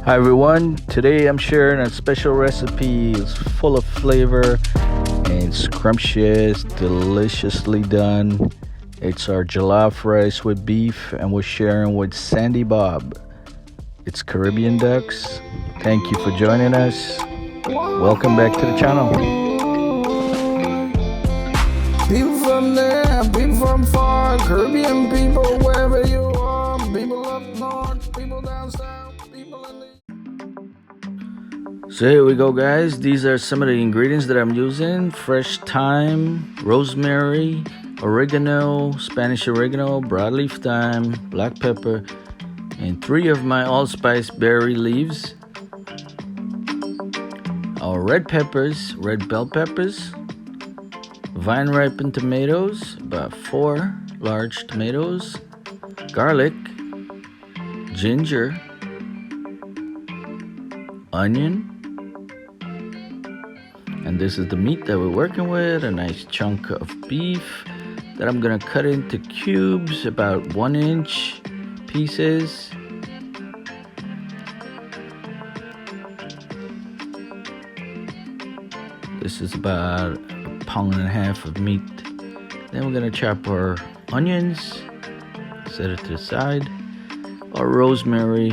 Hi everyone, today I'm sharing a special recipe. It's full of flavor and scrumptious, deliciously done. It's our jollof rice with beef and we're sharing with Sandy Bob. It's Caribbean ducks. Thank you for joining us. Welcome back to the channel. People from there, people from far, Caribbean people, wherever you are, people up north, people down south, people in the... So here we go, guys. These are some of the ingredients that I'm using. Fresh thyme, rosemary, oregano, Spanish oregano, broadleaf thyme, black pepper, and 3 of my allspice berry leaves. Our red peppers, red bell peppers, vine ripened tomatoes, about 4 large tomatoes, garlic, ginger, onion, and this is the meat that we're working with, a nice chunk of beef that I'm gonna cut into cubes, about 1-inch pieces. This is about 1.5 pounds of meat. Then we're gonna chop our onions, set it to the side. Our rosemary,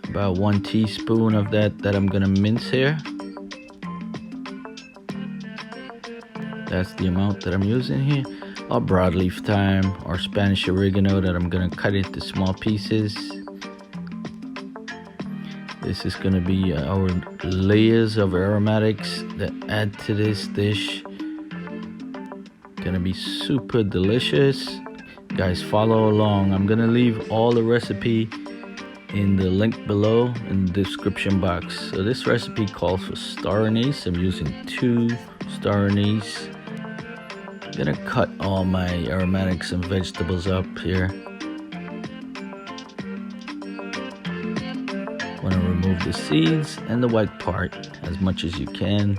about 1 teaspoon of that I'm gonna mince here. That's the amount that I'm using here. Our broadleaf thyme or Spanish oregano that I'm gonna cut into small pieces. This is gonna be our layers of aromatics that add to this dish. Gonna be super delicious. Guys, follow along. I'm gonna leave all the recipe in the link below in the description box. So this recipe calls for star anise. I'm using 2 star anise. I'm gonna cut all my aromatics and vegetables up here. Want to remove the seeds and the white part as much as you can.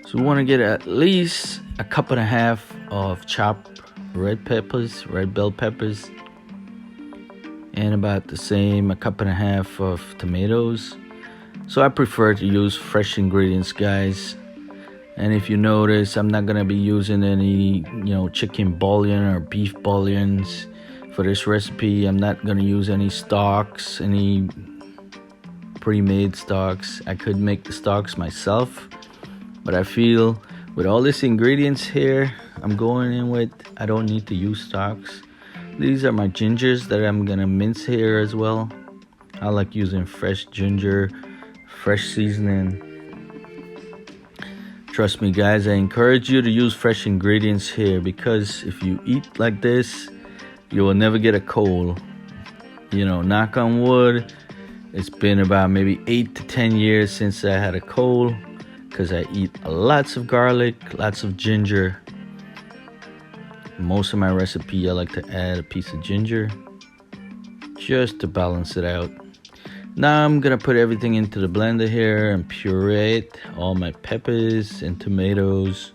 So we want to get at least 1.5 cups of chopped red peppers, red bell peppers, and about the same 1.5 cups of tomatoes. So I prefer to use fresh ingredients, guys. And if you notice, I'm not gonna be using any, chicken bouillon or beef bouillons for this recipe. I'm not gonna use any stocks, any pre-made stocks. I could make the stocks myself, but I feel with all these ingredients here I'm going in with, I don't need to use stocks. These are my gingers that I'm gonna mince here as well. I like using fresh ginger, fresh seasoning. Trust me, guys, I encourage you to use fresh ingredients here, because if you eat like this, you will never get a cold. Knock on wood, it's been about maybe 8 to 10 years since I had a cold, because I eat lots of garlic, lots of ginger. Most of my recipe, I like to add a piece of ginger just to balance it out. Now I'm gonna put everything into the blender here and puree it. All my peppers and tomatoes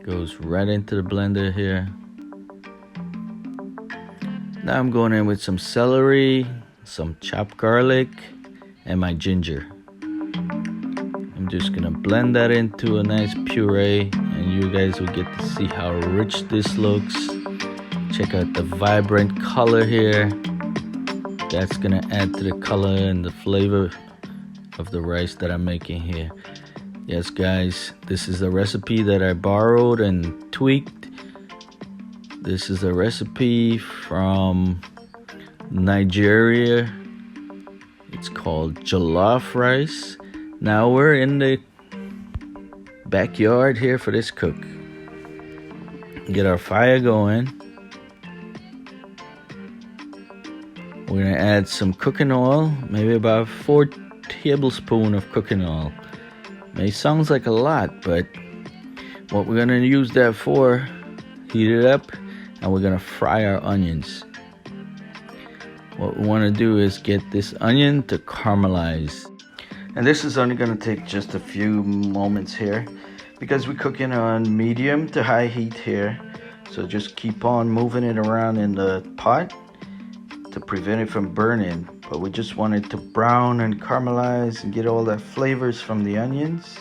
goes right into the blender here. Now I'm going in with some celery, some chopped garlic, and my ginger. I'm just gonna blend that into a nice puree, and you guys will get to see how rich this looks. Check out the vibrant color here. That's gonna add to the color and the flavor of the rice that I'm making here. Yes, guys, this is a recipe that I borrowed and tweaked. This is a recipe from Nigeria. It's called jollof rice. Now we're in the backyard here for this cook. Get our fire going. We're gonna add some cooking oil, maybe about 4 tablespoons of cooking oil. May sounds like a lot, but what we're gonna use that for, heat it up, and we're gonna fry our onions. What we wanna do is get this onion to caramelize. And this is only gonna take just a few moments here, because we're cooking on medium to high heat here. So just keep on moving it around in the pot to prevent it from burning. But we just want it to brown and caramelize and get all that flavors from the onions.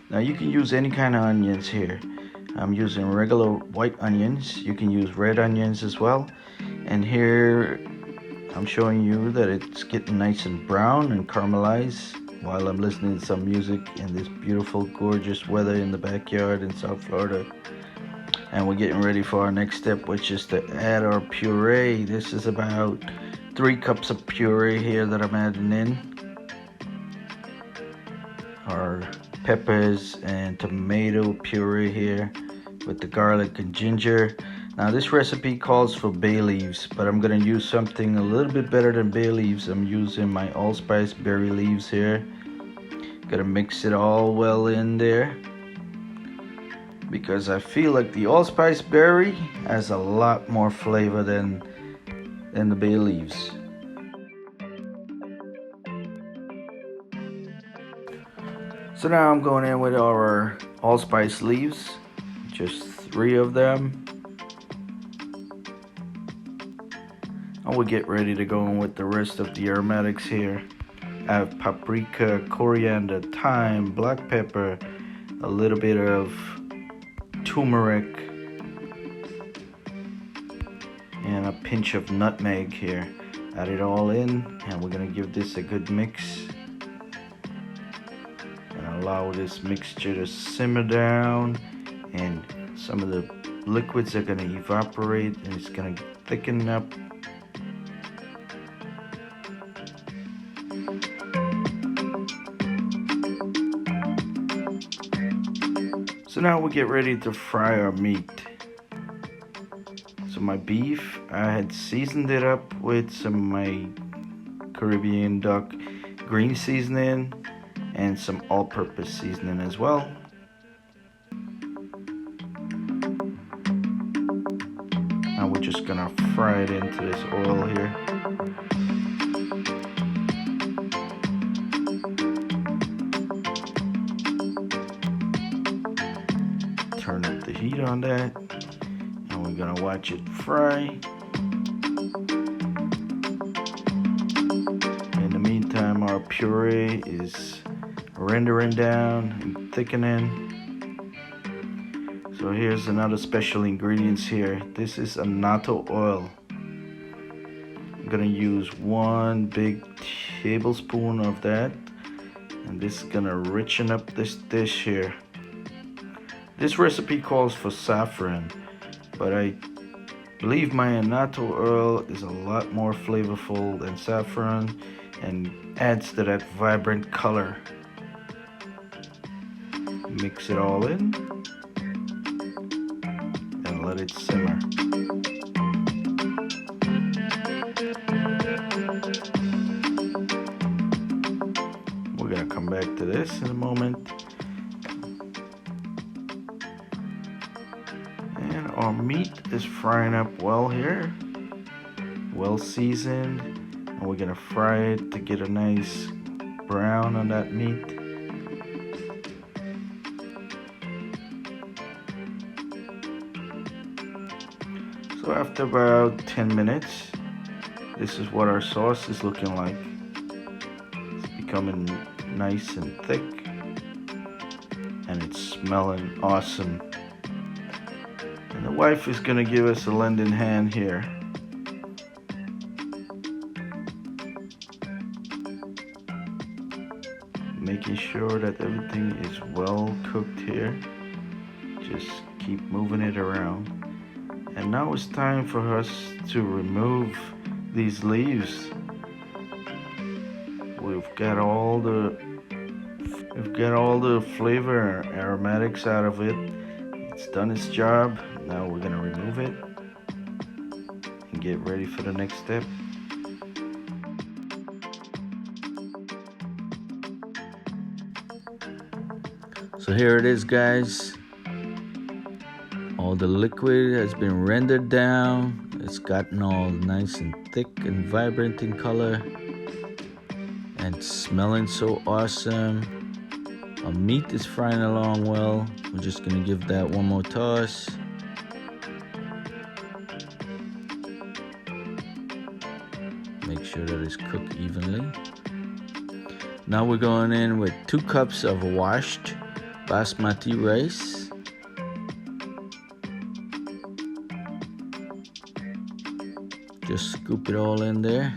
Now you can use any kind of onions here. I'm using regular white onions. You can use red onions as well. And here I'm showing you that it's getting nice and brown and caramelized while I'm listening to some music in this beautiful, gorgeous weather in the backyard in South Florida. And we're getting ready for our next step, which is to add our puree. This is about 3 cups of puree here that I'm adding in. Our peppers and tomato puree here with the garlic and ginger. Now this recipe calls for bay leaves, but I'm gonna use something a little bit better than bay leaves. I'm using my allspice berry leaves here. Gonna mix it all well in there because I feel like the allspice berry has a lot more flavor than the bay leaves. So now I'm going in with our allspice leaves, just 3 of them. And we'll get ready to go in with the rest of the aromatics here. I have paprika, coriander, thyme, black pepper, a little bit of turmeric, and a pinch of nutmeg here. Add it all in, and we're gonna give this a good mix. And allow this mixture to simmer down, and some of the liquids are gonna evaporate, and it's gonna thicken up. So now we get ready to fry our meat. So my beef, I had seasoned it up with some of my Caribbean duck green seasoning and some all-purpose seasoning as well. Now we're just gonna fry it into this oil here. Turn up the heat on that, and we're gonna watch it fry. In the meantime, our puree is rendering down and thickening. So here's another special ingredients here. This is Anatto oil. I'm gonna use 1 big tablespoon of that, and this is gonna richen up this dish here. This recipe calls for saffron, but I believe my Anatto oil is a lot more flavorful than saffron and adds to that vibrant color. Mix it all in and let it simmer. We're gonna come back to this in a moment. And our meat is frying up well here, well seasoned, and we're gonna fry it to get a nice brown on that meat. So after about 10 minutes, this is what our sauce is looking like. It's becoming nice and thick, and it's smelling awesome. And the wife is gonna give us a lending hand here. Making sure that everything is well cooked here. Just keep moving it around. And now it's time for us to remove these leaves. We've got all the flavor aromatics out of it. It's done its job. Now we're gonna remove it and get ready for the next step. So here it is, guys. All the liquid has been rendered down. It's gotten all nice and thick and vibrant in color and smelling so awesome. Our meat is frying along well. We're just gonna give that one more toss Make sure that it's cooked evenly. Now we're going in with 2 cups of washed Basmati rice. Just scoop it all in there.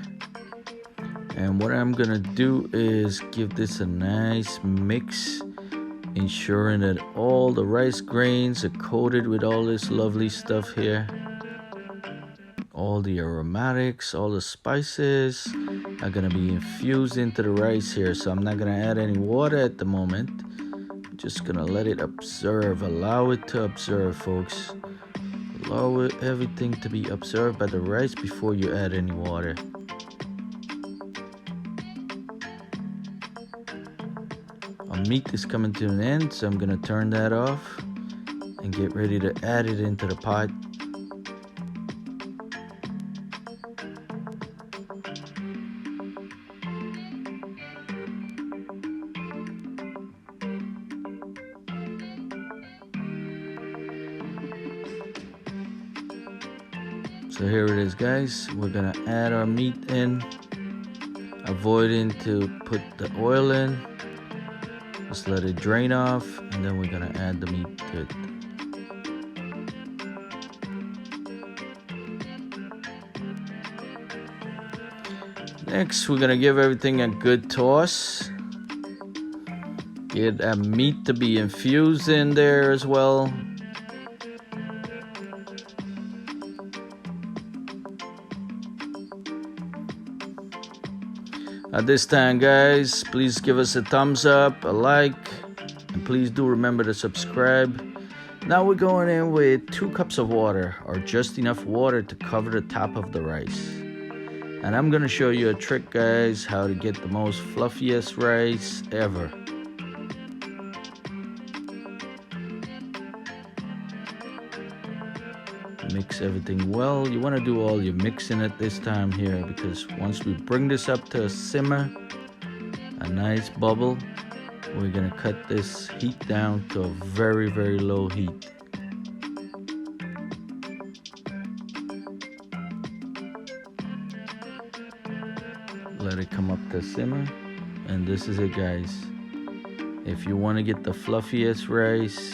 And what I'm gonna do is give this a nice mix, ensuring that all the rice grains are coated with all this lovely stuff here. All the aromatics, all the spices are gonna be infused into the rice here. So I'm not gonna add any water at the moment. I'm just gonna let it absorb. Allow it to absorb, folks. Allow everything to be absorbed by the rice before you add any water. Our meat is coming to an end, so I'm gonna turn that off and get ready to add it into the pot. So here it is, guys. We're gonna add our meat in, avoiding to put the oil in. Just let it drain off, and then we're gonna add the meat to it. Next, we're gonna give everything a good toss. Get that meat to be infused in there as well. At this time, guys, please give us a thumbs up, a like, and please do remember to subscribe. Now we're going in with 2 cups of water, or just enough water to cover the top of the rice. And I'm gonna show you a trick, guys, how to get the most fluffiest rice ever. Mix everything well. You want to do all your mixing at this time here, because once we bring this up to a simmer, a nice bubble, we're going to cut this heat down to a very, very low heat. Let it come up to simmer, and this is it, guys. If you want to get the fluffiest rice,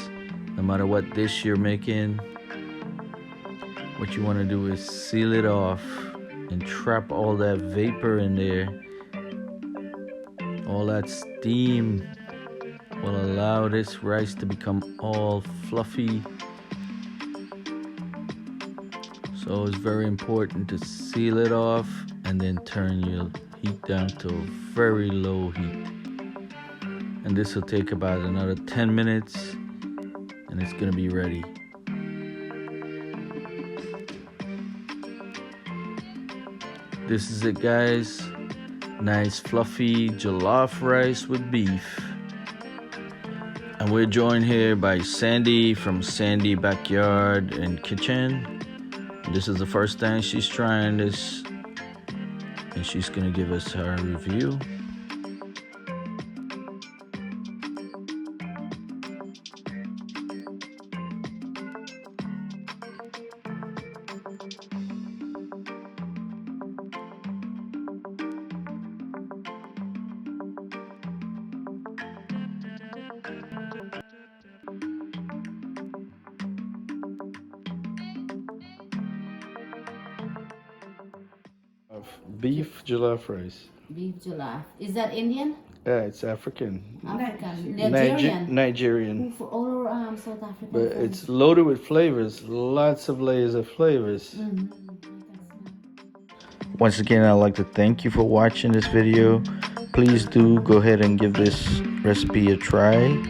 no matter what dish you're making, what you want to do is seal it off and trap all that vapor in there. All that steam will allow this rice to become all fluffy. So it's very important to seal it off and then turn your heat down to a very low heat. And this will take about another 10 minutes and it's gonna be ready. This is it, guys. Nice fluffy jollof rice with beef. And we're joined here by Sandy from Sandy Backyard and Kitchen. This is the first time she's trying this, and she's gonna give us her review. Beef jollof rice. Beef jollof. Is that Indian? Yeah, it's African. African. Nigerian. Nigerian. Or South African. But it's loaded with flavors. Lots of layers of flavors. Once again, I'd like to thank you for watching this video. Please do go ahead and give this recipe a try.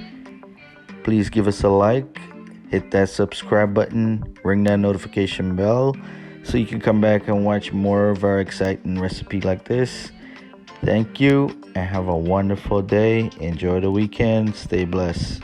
Please give us a like. Hit that subscribe button. Ring that notification bell, so you can come back and watch more of our exciting recipe like this. Thank you and have a wonderful day. Enjoy the weekend. Stay blessed.